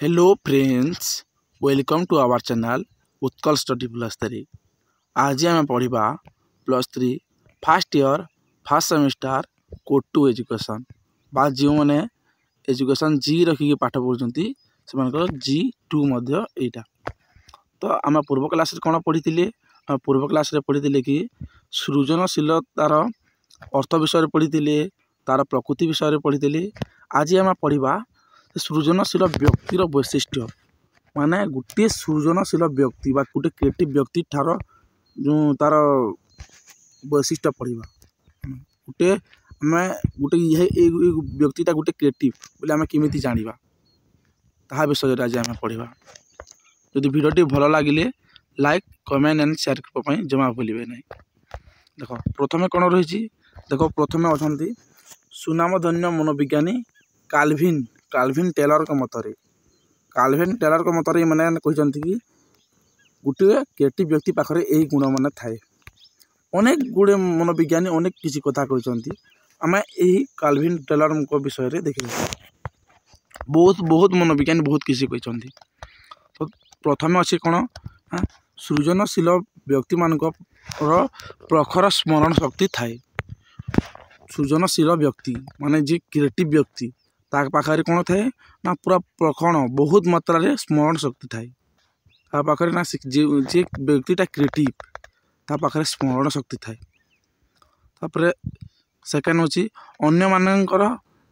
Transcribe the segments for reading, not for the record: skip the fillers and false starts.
Hello friends, welcome to our channel Utkal study +3। आज आम पढ़ा +3 first year first semester code two education बा जो मैंने एजुकेशन जी रखिक पाठ पढ़ुंट से G2 यहाँ। तो आम पूर्व क्लास कौन पढ़ी पूर्व क्लास पढ़ी कि सृजनशीलतार अर्थ विषय पढ़ी तार प्रकृति विषय पढ़ी। आज आम पढ़ा सृजनशील व्यक्तिर वैशिष्ट्य माने गोटे सृजनशील व्यक्ति बा गोटे क्रिएटिव व्यक्ति ठार जो तार वैशिष्ट्य पढ़ा गोटे आम गोटे व्यक्तिटा गोटे क्रिएटिव बोले आम केमी जाना ता विषय आज आम पढ़ा। जदि भिडियोटी भल लगे लाइक कमेंट एंड शेयर करने जमा भूलिए ना। देख प्रथम कौन रही देख प्रथम अच्छा सुनामधन्य मनोविज्ञानी काल्विन टेलर के मतरे मैंने कहते कि गोटे क्रिएटिव व्यक्ति पाखे यही गुण मान थाए। अनेक गुड़े मनोविज्ञानी अनेक किसी कथा कहते आम यही काल्विन टेलर विषय में देखा बहुत मनोविज्ञानी बहुत किसी कहते। तो प्रथम अच्छे कौन सृजनशील व्यक्ति मान प्रखर स्मरण शक्ति थाए। सृजनशील व्यक्ति माने जी क्रिएटिव व्यक्ति पाखे कौन थाए ना पूरा प्रखर बहुत मात्रा रे स्मरण शक्ति थाए। पाखे ना जे व्यक्तिटा क्रिएटिव ता पाखे स्मरण शक्ति थाए। तापर सेकेंड होची अन्य मानकर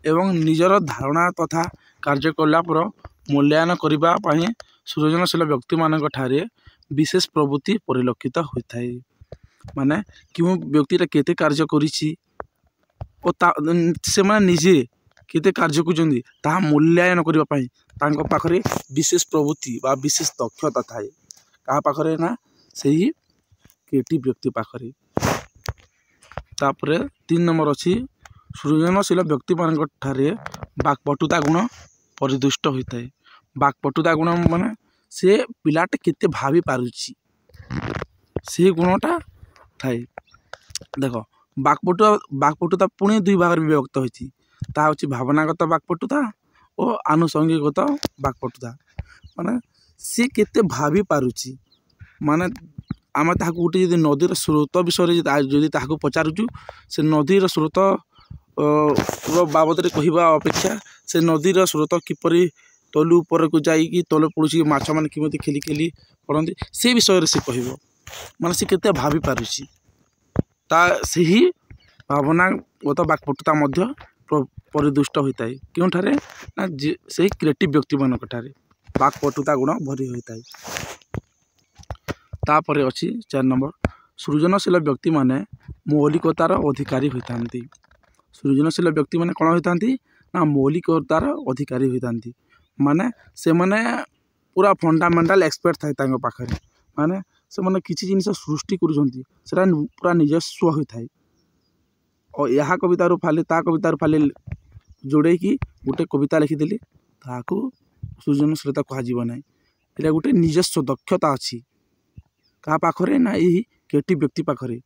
एवं निजर धारणा तथा कार्य कला पर मूल्यांकन करिबा पई सृजनशील व्यक्ति मानक ठारे विशेष प्रवृत्ति परिलक्षित होता है। माने क्यों व्यक्तिटा केते कार्य करिछि से माने निजे केते कार्य कुचंदी ता मूल्यांकन करिबा पई तांको पाखरे विशेष प्रवृत्ति बा विशेष दक्षता थाए। का पाखरे ना सही क्रिएटिव व्यक्ति पाखरे। तापर 3 नंबर अच्छी सृजनशील व्यक्ति मान ठारे बाकपटुता गुण परिदुष्ट होता है। बाकपटुता गुण माने से पिलाटे केते भावी पारुछि से गुणटा थाए। देख बाकपटुता पुणी 2 भाग में विभक्त होती ता होची भावनागत बाकपटुता और आनुषंगिकगत बाकपटुता। माने से केते भावी पारुछि माने आम ताकू गोटे जदि नदीर स्रोत विषय जदि ताकू पचारुचु से नदीर स्रोत बाबद कहवा अपेक्षा से नदीर स्रोत किपरि तलु ऊपर को जाइकी तले पड़ुछि माछ मैंने केमी खेली खेली पड़ती से विषय से कह माने से केते भावी पारुछि ता सही भावनागत बाकपटुता मध्य परिदुष्ट होता है। क्यों ठारे ना से क्रिएटिव व्यक्ति मानक ठारे बाकपटुता गुण भरी होता है। तापर अच्छी 4 नंबर सृजनशील व्यक्ति माने मौलिकतार अधिकारी होता। सृजनशील व्यक्ति माने कौन होता ना मौलिकतार अधिकारी होता माने से माने पूरा फंडामेंटाल एक्सपर्ट थाए तांको पाखरे। माने से माने किसी जिनिस सृष्टि करुछंती सेटा पूरा निजस्व होता है और यह कवितार फाले ता कवितार फाले जोड़े कि गोटे कविता लिखिदेली ताकू सृजनशीलता कह ना। ये गोटे निजस्व दक्षता अच्छी क्या पाखरे ना यही क्रिएटिव व्यक्ति पाखरे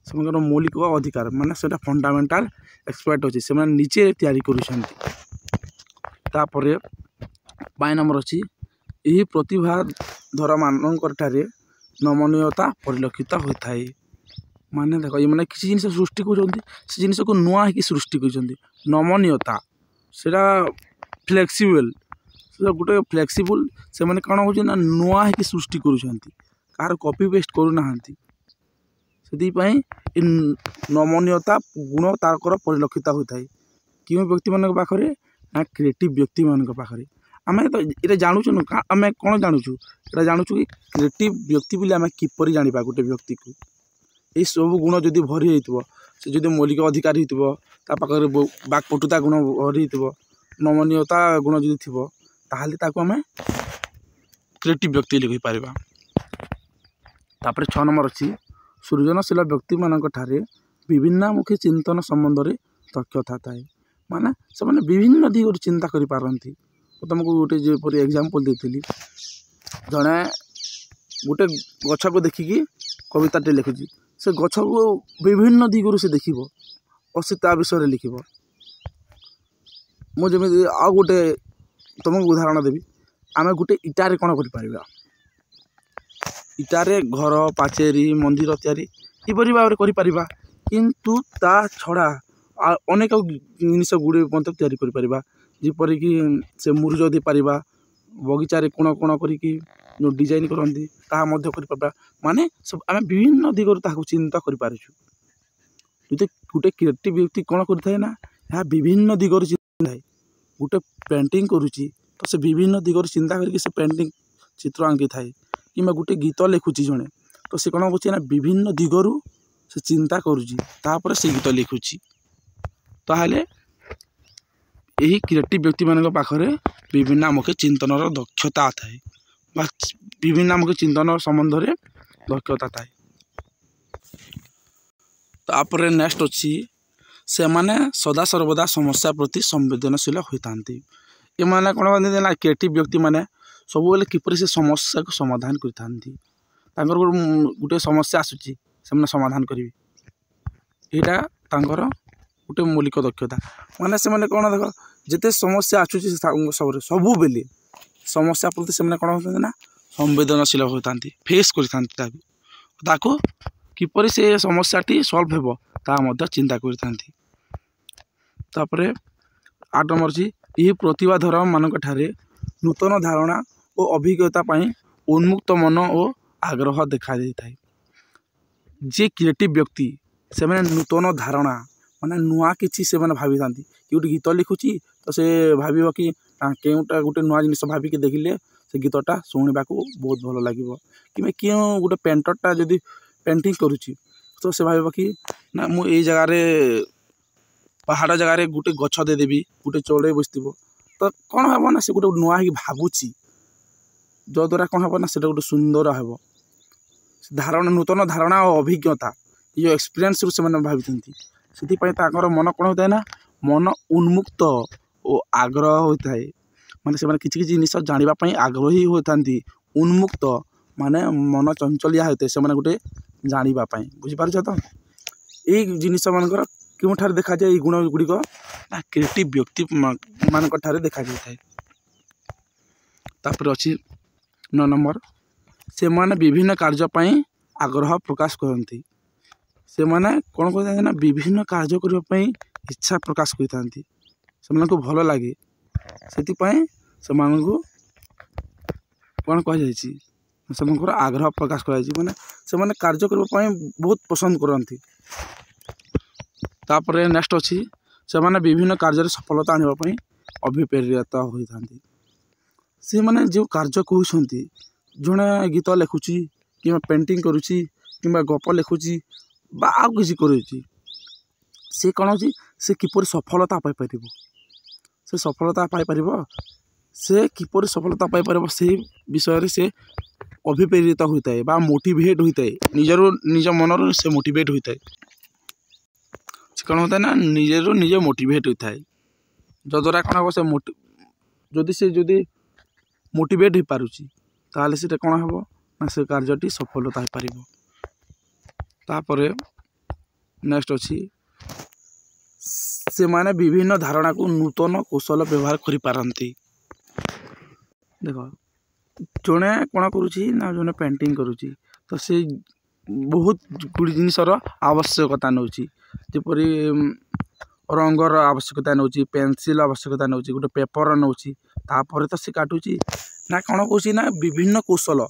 से मौलिक अधिकार माने सेटा फंडामेंटाल एक्सपर्ट अच्छे से निजे तैयारी करुछंती। तापर 5 नंबर अच्छी यही प्रतिभाधर मानकर ठारे नमनीयता परिलक्षित होता है। माने देख ये मैंने किसी जिनिस सृष्टि कर जिनिस को नुआ ही सृष्टि कर नमनीयता सेटा फ्लेक्सिबल से गोटे फ्लेक्सिबल से मैंने कौन हो ना नुआ ही सृष्टि कर कॉपी पेस्ट करूना से नमनीयता गुण तार परिलक्षित होता है। क्यों व्यक्ति मान पाखे ना क्रिएटिव व्यक्ति मान पाखे आम तो ये जानूँ आम कौन जानूँ ये जानूँ कि क्रिएटिव व्यक्ति बोले आम किपर जाना गोटे व्यक्ति को ये सब गुण जदि भरी हो से जो मौलिक अधिकारी होते बाकपटुता गुण भरी हो नमनीयता गुण जदि थी ताहले आम क्रिएटिव व्यक्ति लिखि पारिबा। तापर 6 नंबर अच्छी सृजनशील व्यक्ति मानक ठारे विभिन्नमुखी चिंतन संबंध में दक्षता थाए। माने से माने विभिन्न दिगरु चिंता करि पारंती। तुमको गोटे जेपरी एग्जांपल देती जड़े गोटे गछ को देखिकी कविताटे लिखुची से गछ को विभिन्न दिगरु से देखिब और से ता विषय लिखिब। मुझे आ गोटे तुमको उदाहरण देवी आम गोटे इटारे कौन कर इटारे घर पाचेरी मंदिर तैयारी यपरी भाव में कर किंतु ता छड़ा अनेक जिनिस गुड़े तैयारी करपरिक से मुरुज दे पारिबा बगीचारे कोण कोण करिकी जो डिजाइन करती ताकि माने सब आम विभिन्न दिगरू ताकू चिंता करें गोटे क्रिएटिव व्यक्ति कौन करता ना यहाँ विभिन्न दिगरू चिंता है गोटे पेंटिंग करुच्ची तो से विभिन्न दिगरू चिंता करके से पेंटिंग चित्र आंकी थाए कि गोटे गीत लिखुची जड़े तो से कौन कर विभिन्न दिगरू से चिंता करुच्ची तापर से गीत लिखुची ताहले यही क्रिएटिव व्यक्ति मान पाखरे विभिन्न आमके चिंतन दक्षता थाए विभिन्न आमके चिंतन संबंध में दक्षता थाए। तापर नेक्स्ट अच्छी से माने सदा सर्वदा समस्या प्रति संवेदनशील होता ये मैंने कौन कहते ना क्रिएटिव व्यक्ति मैंने सब बेले किपर से समस्या को समाधान कर गोटे समस्या आसूची से समाधान करी यहाँ गोटे मौलिक दक्षता माने से मैंने कौन देख जिते समस्या आसूची सब बेले समस्या प्रति से कौन होता ना संवेदनशील होता फेस कर किपर से समस्याटी सल्व हो चिंता करते। तापर 8 नंबर अच्छी यही प्रतिभाधर मानक ठारे नूतन धारणा और अभिज्ञता पाई उन्मुक्त मन और आग्रह देखा देता जे क्रिएटिव व्यक्ति से मैंने नूतन धारणा माने नुआ किसी से मैंने भावी था कि गोटे गीत लिखुची तो से भाव कि केउटा गोटे नुआ जिनिस भाविक देखिले से गीतटा शुणा को बहुत भल लगे कि क्यों गोटे पेंटरटा जदि पेंटिंग करुच्ची तो से भाव कि ना मुझे जगार पहाड़ जगार गोटे गछ देदेवी गोटे चढ़े बसथ तो कौन हम ना से गोटे नुआ भावुची जद्वारा कौन हम ना से गोटे सुंदर हे धारणा नूतन धारणा और अभिज्ञता ये एक्सपीरियंस से भावी से मन कौन होता है ना मन उन्मुक्त और आग्रह होता है माने से किसी जिनिस जानापी आग्रही होता उन्मुक्त माने मन चंचलिया होता है से गोटे जानापी बुझीपार तो यही जिनिस मानकर क्योंठार देखा जाए गुण गुड़िक क्रिएटिव व्यक्ति मान देखा जाए। तापर अच्छी 9 नंबर से माने विभिन्न कार्यपाई आग्रह प्रकाश करती से माने कौन कहते ना विभिन्न कार्य करने इच्छा प्रकाश करते से भल लगे से कौन कह आग्रह प्रकाश कर माने से कार्य करने बहुत पसंद करती। तापर नेक्स्ट अच्छी से माने विभिन्न कार्य सफलता आने अभिप्रेरित होता से माने जो कार्य कहते जड़े गीत लिखुची कि पेंटिंग करुच्ची कि गप लिखुची बा किसी करुच्ची से कौन हो से किपर सफलता पाइपर से सफलता पाइपर से किपर सफलता पाइपर से विषय से अभिप्रेरित होता है बा मोटिवेट होता है निज मन से मोटिवेट होता है कौन होता है ना निजे मोटिवेट होता है जद्वारा कौन हम से जदि मोटिवेट हो पारुची ताले से कौन हम ना से कार्यटी सफलता हो पार। तापर नेक्स्ट अच्छी से माने विभिन्न धारणा को नूतन कौशल व्यवहार करि पारंती देख जड़े कौन करुच्ची ना जड़े पेंटिंग करुच्ची तो से बहुत गुड़ जिनसर आवश्यकता नौची जपरी रंगर आवश्यकता नौची पेंसिल आवश्यकता नौची गोटे पेपर नौची तापर तो से काटुची ना कौन कौची ना विभिन्न कौशल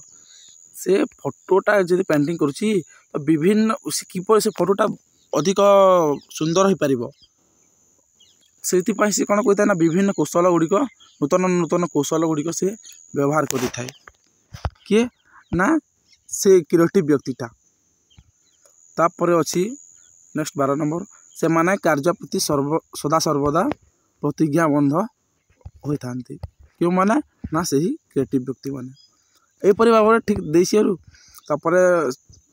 से फोटोटा जब पेंटिंग करुच्ची तो विभिन्न किपर से फोटोटा अधिक सुंदर हो पार से कौन कहता है ना विभिन्न कौशल गुड़िक नूतन नूतन कौशल गुड़िक से व्यवहार करें किए ना से क्रिएटिव व्यक्तिटा। तापर अच्छी नेक्स्ट 12 नंबर से माने कार्य प्रति सदा सर्वदा प्रतिज्ञाबद्ध होता क्यों माने ना से ही क्रिएटिव व्यक्ति माने यहपरि भाव में ठीक देसी तापर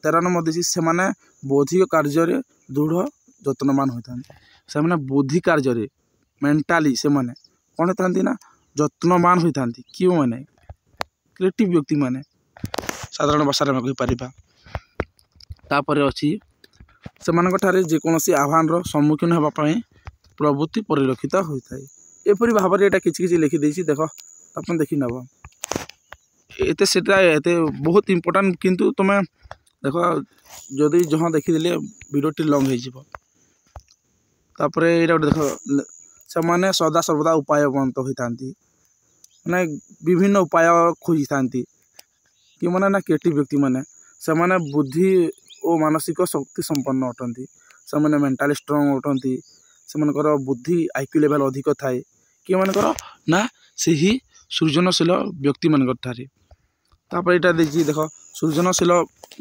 13 नंबर देसी से माने बौद्धिक कार्य दृढ़ जत्नवान होता से माने बौद्धिक कार्य मेंटाली से माने कौन होता ना जत्नवान होता क्यों माने क्रिएटिव व्यक्ति माने साधारण भाषा में कहीपर। तापर अच्छी से जेकोसी आह्वान सम्मुखीन होगापी प्रवृत्ति परिलक्षित होता है यहपरि भाव में यहाँ किसी लिखिदे देख आप देखी नब एते सेटा एते बहुत इम्पोर्टान्ट किंतु तुम देख जदि जहाँ देखीदे भिडियोटी लंग होपर ये देख से सदा सर्वदा उपायवंत होता मैंने विभिन्न उपाय खोजी था कि मैंने ना क्रिएटिव व्यक्ति मैंने से माने बुद्धि और मानसिक शक्ति संपन्न अटंती से मैंने मेंटाली स्ट्रांग अटंती से मनकर बुद्धि IQ लेवल अधिक थाए कि मनकर ना से ही सृजनशील व्यक्ति मान ठारे तापर यहाँ देखिए देख सृजनशील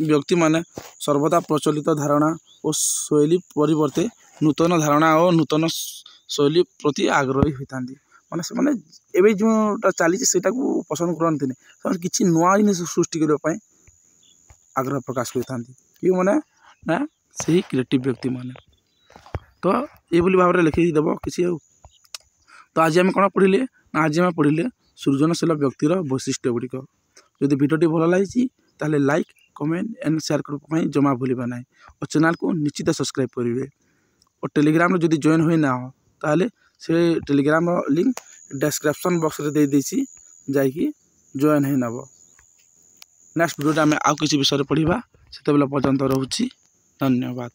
व्यक्ति माने सर्वदा प्रचलित धारणा और शैली परिवर्ते नूतन धारणा और नूतन शैली प्रति आग्रही होता माने से माने एवं जोटा चली को पसंद करते किसी नुआ जिन सृष्टि करने आग्रह प्रकाश करते कि मैंने ना से ही क्रिएटिव व्यक्ति माने तो ये भाव में लिखिदेव किसी तो आज आम कौन पढ़ले ना आज आम पढ़ले सृजनशील व्यक्तिर वैशिष्ट्य गुड़िक जदि भिडियोटी भल लगी ताले लाइक कमेंट एंड शेयर करने जमा भूलना ना और चैनल को निश्चित सब्सक्राइब करेंगे और टेलीग्राम जदि जॉइन हो ना ताले से टेलीग्राम लिंक डिस्क्रिप्शन बॉक्स रे दे देछि जाइए जॉइन है नब नेक्स्ट वीडियो आम आउ किसी विषय पढ़ा से पर्यंत रोची धन्यवाद।